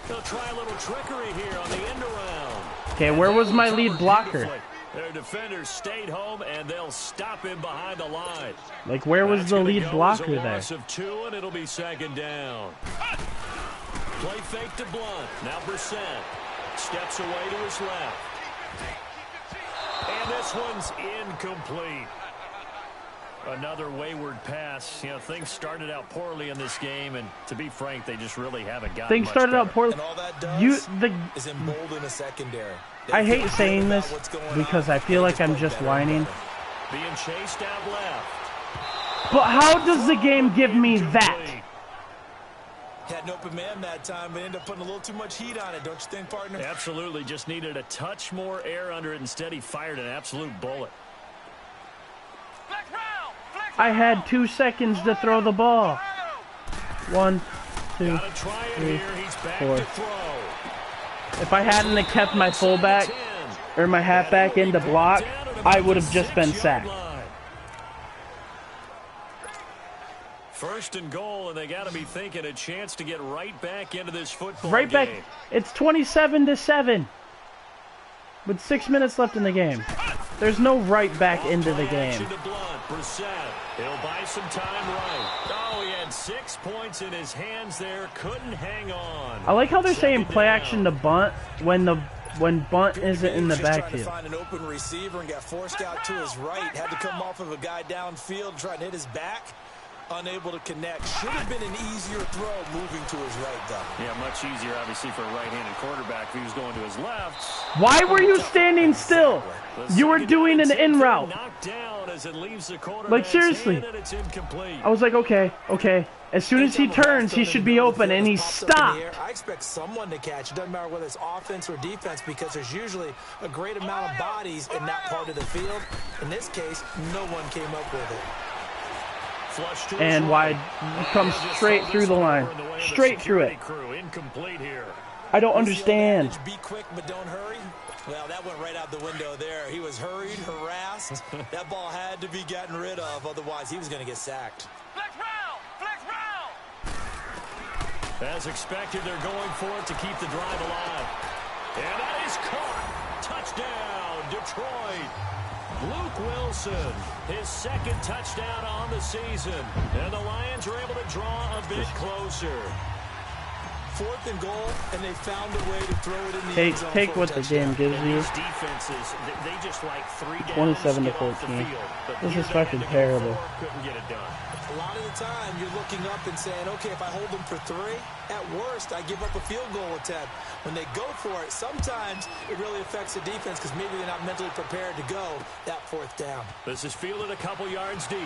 They'll try a little trickery here on the end around. Okay, where was my lead blocker? Their defenders stayed home, and they'll stop him behind the line. Like, where was the lead blocker there? Loss of 2, and it'll be second down. Play fake to Blunt. Now Brissett steps away to his left. And this one's incomplete. Another wayward pass. You know, things started out poorly in this game, and to be frank, they just really haven't gotten Things started out poorly. And all that does is embolden a secondary. I hate saying this because I feel like I'm just whining. Being chased out left. But how does the game give me that? Had an open man that time, but ended up putting a little too much heat on it, don't you think, partner? Absolutely. Just needed a touch more air under it. Instead, he fired an absolute bullet. I had 2 seconds to throw the ball. 1, 2, 3, 4. If I hadn't have kept my fullback or my halfback in to block, I would have just been sacked. First and goal, and they got to be thinking a chance to get right back into this football Right back. game. It's 27-7 with 6 minutes left in the game. There's no right back into the game. He'll buy some time right. Oh, he had 6 points in his hands there. Couldn't hang on. I like how they're saying play action to bunt when bunt isn't in the Trying to backfield. find an open receiver and got forced out to his right. Had to come off of a guy downfield trying to hit his back. Unable to connect. Should have been an easier throw moving to his right, though. Yeah, much easier, obviously, for a right-handed quarterback if he was going to his left. Why were you standing still? You were doing an in route. Like, seriously. I was like, okay. As soon as he turns, he should be open, and he stopped. I expect someone to catch. It doesn't matter whether it's offense or defense, because there's usually a great amount of bodies in that part of the field. In this case, no one came up with it. And wide comes straight through the line. Straight through it. I don't understand. Be quick, but don't hurry. Well, that went right out the window there. He was hurried, harassed. That ball had to be gotten rid of, otherwise he was going to get sacked. Flex round! Flex round! As expected, they're going for it to keep the drive alive. And that is caught. Touchdown, Detroit. Luke Wilson, his second touchdown on the season. And the Lions are able to draw a bit closer. 4th and goal, and they found a way to throw it in the end zone. Take what the game gives you. Defenses, they just like 3 downs, 27-14. This is fucking terrible. Couldn't get it done. A lot of the time, you're looking up and saying, okay, if I hold them for 3, at worst, I give up a field goal attempt. When they go for it, sometimes it really affects the defense because maybe they're not mentally prepared to go that 4th down. This is fielded a couple yards deep.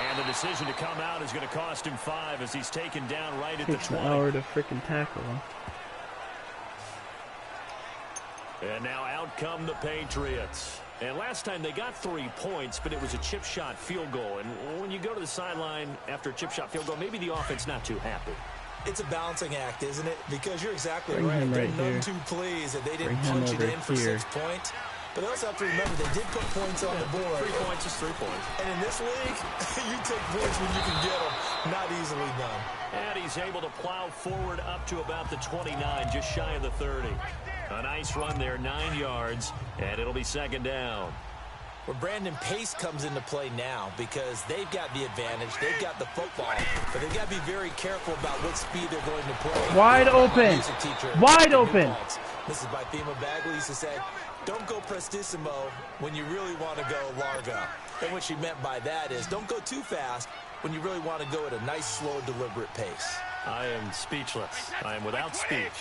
And the decision to come out is going to cost him 5 as he's taken down right at the 20. Takes an hour to freaking tackle him. And now out come the Patriots. And last time they got 3 points, but it was a chip shot field goal. And when you go to the sideline after a chip shot field goal, maybe the offense not too happy. It's a balancing act, isn't it? Because you're exactly Bring right. him They're right none here. too pleased that they didn't Bring him punch it over in for here. 6 points. But they also have to remember they did put points on the board. 3 points is 3 points. And in this league, you take points when you can get them. Not easily done. And he's able to plow forward up to about the 29, just shy of the 30. A nice run there, 9 yards, and it'll be second down. Where Brandon Pace comes into play now because they've got the advantage. They've got the football. But they've got to be very careful about what speed they're going to play. Wide open. Wide open. Mrs. Bythema Bagley used to say, don't go prestissimo when you really want to go largo. And what she meant by that is don't go too fast when you really want to go at a nice, slow, deliberate pace. I am speechless. I am without speech.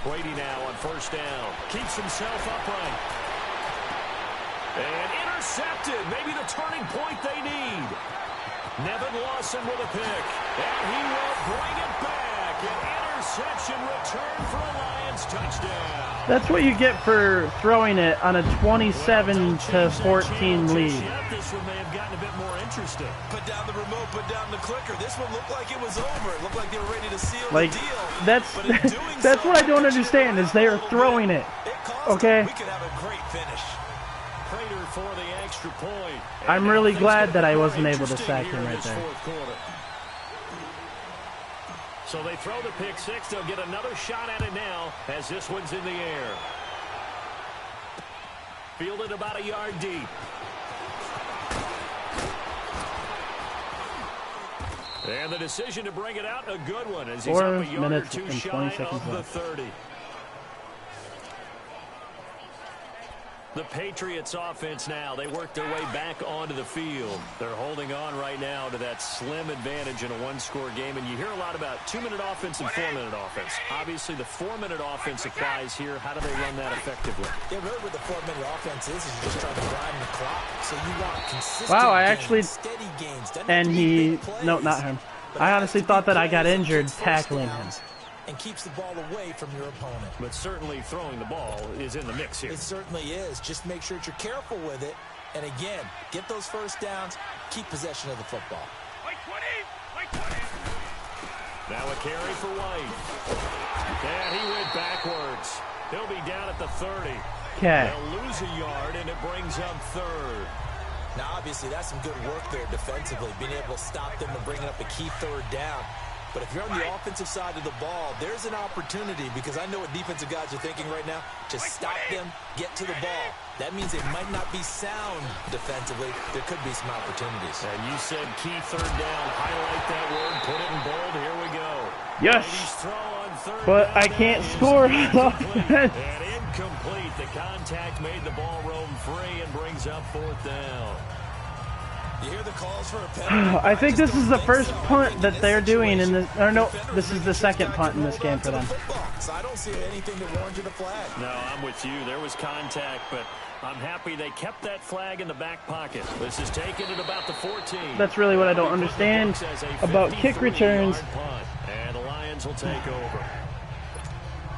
Brady now on first down. Keeps himself upright. And intercepted. Maybe the turning point they need. Nevin Lawson with a pick. And he will bring it back. An interception completion return for a Lions touchdown. That's what you get for throwing it on a 27 to 14 lead. This one may have gotten a bit more interesting. Put down the remote, put down the clicker. This one looked like it was over. It looked like they were ready to seal Like, the deal. that's But in doing that's so, what I don't they understand is they are throwing it. Okay? We could have a great finish. Prater for the extra point. I'm really glad that I wasn't able to sack him right there. So they throw the pick six. They'll get another shot at it now as this one's in the air. Fielded about a yard deep. And the decision to bring it out, a good one, as he's 4 up a yard or minutes two and shy 20 seconds of the left. 30. The Patriots offense now, they work their way back onto the field. They're holding on right now to that slim advantage in a one-score game. And you hear a lot about 2-minute offense and 4-minute offense. Obviously, the 4-minute offense applies here. How do they run that effectively? Yeah, really what the 4-minute offense is you're just trying to grind the clock. So you want consistent Wow, I gains, actually, steady gains. Doesn't and have to be he, big plays, no, not him. but I it has honestly to be thought that I got plays that injured get first tackling him. downs and keeps the ball away from your opponent. But certainly throwing the ball is in the mix here. It certainly is. Just make sure that you're careful with it. And again, get those first downs, keep possession of the football. Now a carry for White. And he went backwards. He'll be down at the 30. Okay. They'll lose a yard, and it brings up third. Now, obviously, that's some good work there defensively, being able to stop them and bringing up a key third down. But if you're on the offensive side of the ball, there's an opportunity, because I know what defensive guys are thinking right now. Just stop them, get to the ball. That means it might not be sound defensively. There could be some opportunities. And you said key third down. Highlight that word. Put it in bold. Here we go. Yes. Brady's throw on third But down I can't is score. incomplete. And incomplete. The contact made the ball roam free and brings up fourth down. You hear the calls for a penalty? I think this is the first so. punt that they're doing in this, or no, this is the second punt in this game for them. So I don't see anything that warrants the flag. No, I'm with you. There was contact, but I'm happy they kept that flag in the back pocket. This is taken at about the 14. That's really what I don't understand about kick returns. Punt, and the Lions will take over.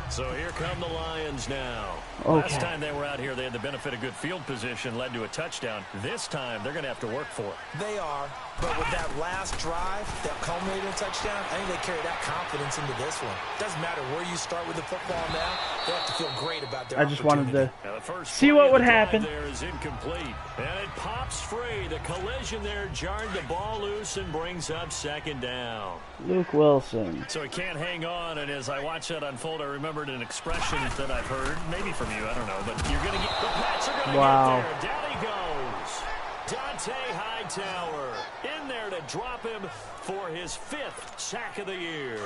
So here come the Lions now. Okay. Last time they were out here, they had the benefit of good field position, led to a touchdown. This time, they're going to have to work for it. They are, but with that last drive that culminated in a touchdown, I think they carry that confidence into this one. Doesn't matter where you start with the football now, they have to feel great about their I just wanted to Now, the first see play what of would the drive happen. there is incomplete. And it pops free. The collision there jarred the ball loose and brings up second down. Luke Wilson. So he can't hang on, and as I watch that unfold, I remembered an expression that I've heard, maybe from you, I don't know, but you're going to get, the Pats are going to Wow. get there. Down he goes. Dante Hightower in there to drop him for his 5th sack of the year.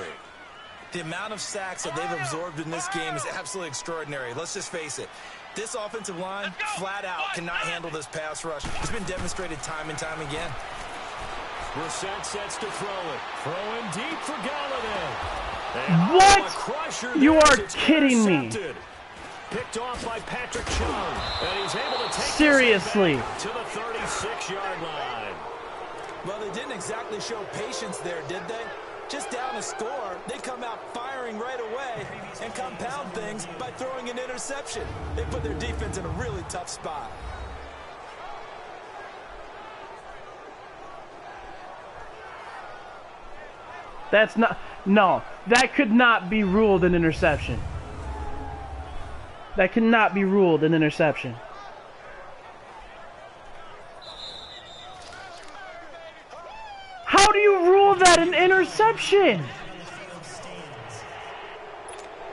The amount of sacks that they've absorbed in this game is absolutely extraordinary. Let's just face it. This offensive line, flat out, cannot handle this pass rush. It's been demonstrated time and time again. Brissett sets to throw it. Throwing deep for Galladay. And What? a crusher You there are as it's kidding me. intercepted. Picked off by Patrick Chung. And he's able to take this Seriously. back to the 36-yard line. Well, they didn't exactly show patience there, did they? Just down a score, they come out firing right away and compound things by throwing an interception. They put their defense in a really tough spot. That's not, no, that could not be ruled an interception. That could not be ruled an interception. How do you rule that an interception?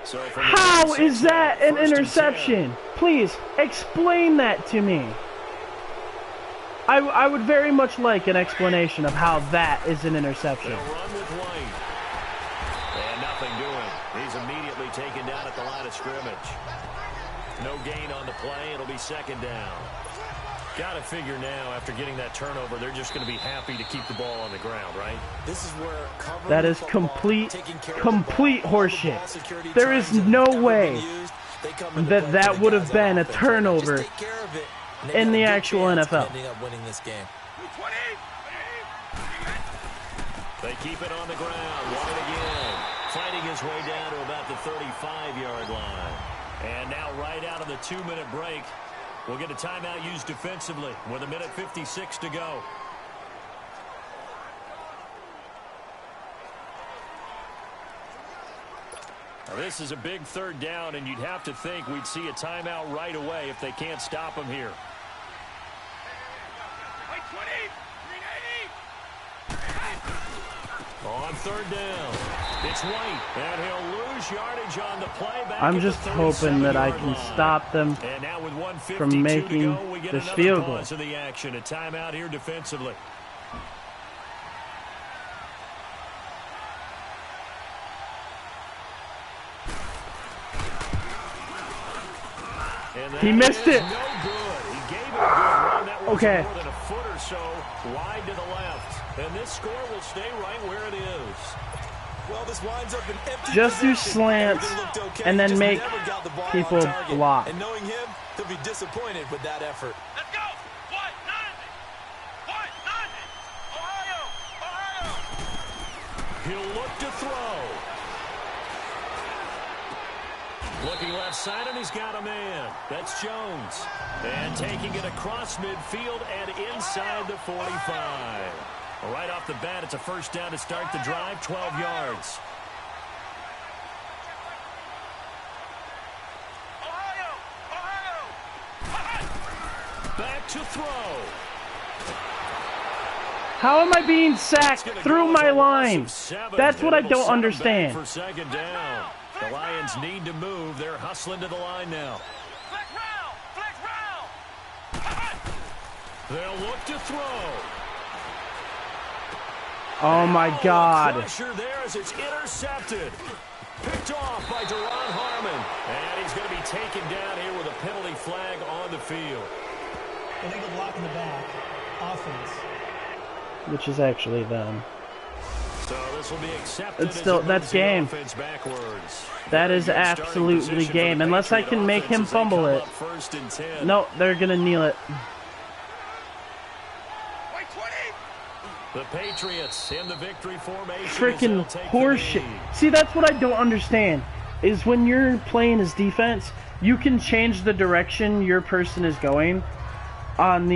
So from the How is 36 that now, an 1st and 10. interception? Please, explain that to me. I would very much like an explanation of how that is an interception. They'll run with White. And nothing doing. He's immediately taken down at the line of scrimmage. No gain on the play. It'll be second down. Got to figure now, after getting that turnover, they're just going to be happy to keep the ball on the ground, right? This is where covering That the is football, complete taking care of the horseshit. ball, all the ball security There is times that no have never way been used, they come into that play that for the would guys have on been a offense. turnover Just take care of it, and they in got a the good actual chance of NFL. ending up winning this game. They keep it on the ground. White again. Fighting his way down to about the 35-yard line. And now right out of the 2-minute break, we'll get a timeout used defensively with 1:56 to go. Now, this is a big 3rd down, and you'd have to think we'd see a timeout right away if they can't stop him here. On 3rd down, it's White, and he'll lose yardage on the play. I'm just hoping that I can stop them from making this field goal. Of the action, a timeout here defensively. He missed it. No good. He gave it a good run. That was Okay. more than a foot or so wide to the left. And this score will stay right where it is. Well, this winds up an empty Just do possession. slants Everything looked okay. and then Just make never got the ball on people target. block. And knowing him, he'll be disappointed with that effort. Let's go. What? Nothing. What? Nothing. Ohio. Ohio. He'll look to throw. Looking left side, and he's got a man. That's Jones. And taking it across midfield and inside the 45. Right off the bat, it's a 1st down to start the drive, 12 yards. Ohio. Ohio. Back to throw. How am I being sacked through my line? That's what I don't understand. For 2nd down. The Lions need to move. They're hustling to the line now. Flex round. Flex round. They'll look to throw. Oh my God. Pressure there as it's intercepted. Picked off by Deron Harmon. And he's going to be taken down here with a penalty flag on the field. Illegal block in the back. Offense. Which is actually them. So this will be accepted. It's still, that's game. That is absolutely game. Unless I can make him fumble it. No, they're going to kneel it. Wait, 20. The Patriots in the victory formation. Freaking horseshit. See, that's what I don't understand. Is when you're playing as defense, you can change the direction your person is going on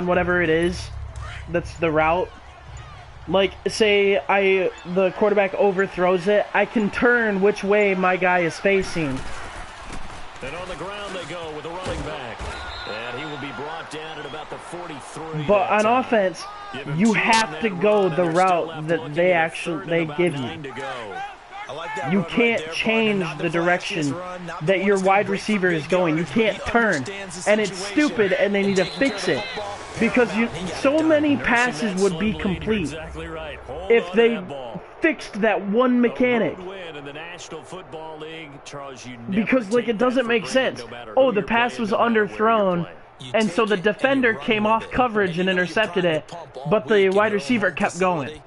whatever it is. That's the route. Like, say the quarterback overthrows it, I can turn which way my guy is facing. And on the ground they go with a running back. And he will be brought down at about the 43. But on offense, you have to go the route that they give you. You can't change the direction that your wide receiver is going. You can't turn. And it's stupid, and they need to fix it. Because so many passes would be complete if they fixed that one mechanic. Because, like, it doesn't make sense. Oh, the pass was underthrown, and so the defender came off coverage and intercepted it, but the wide receiver kept going.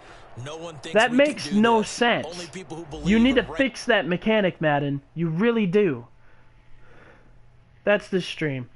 That makes no sense. You need to fix that mechanic, Madden. You really do. That's the stream.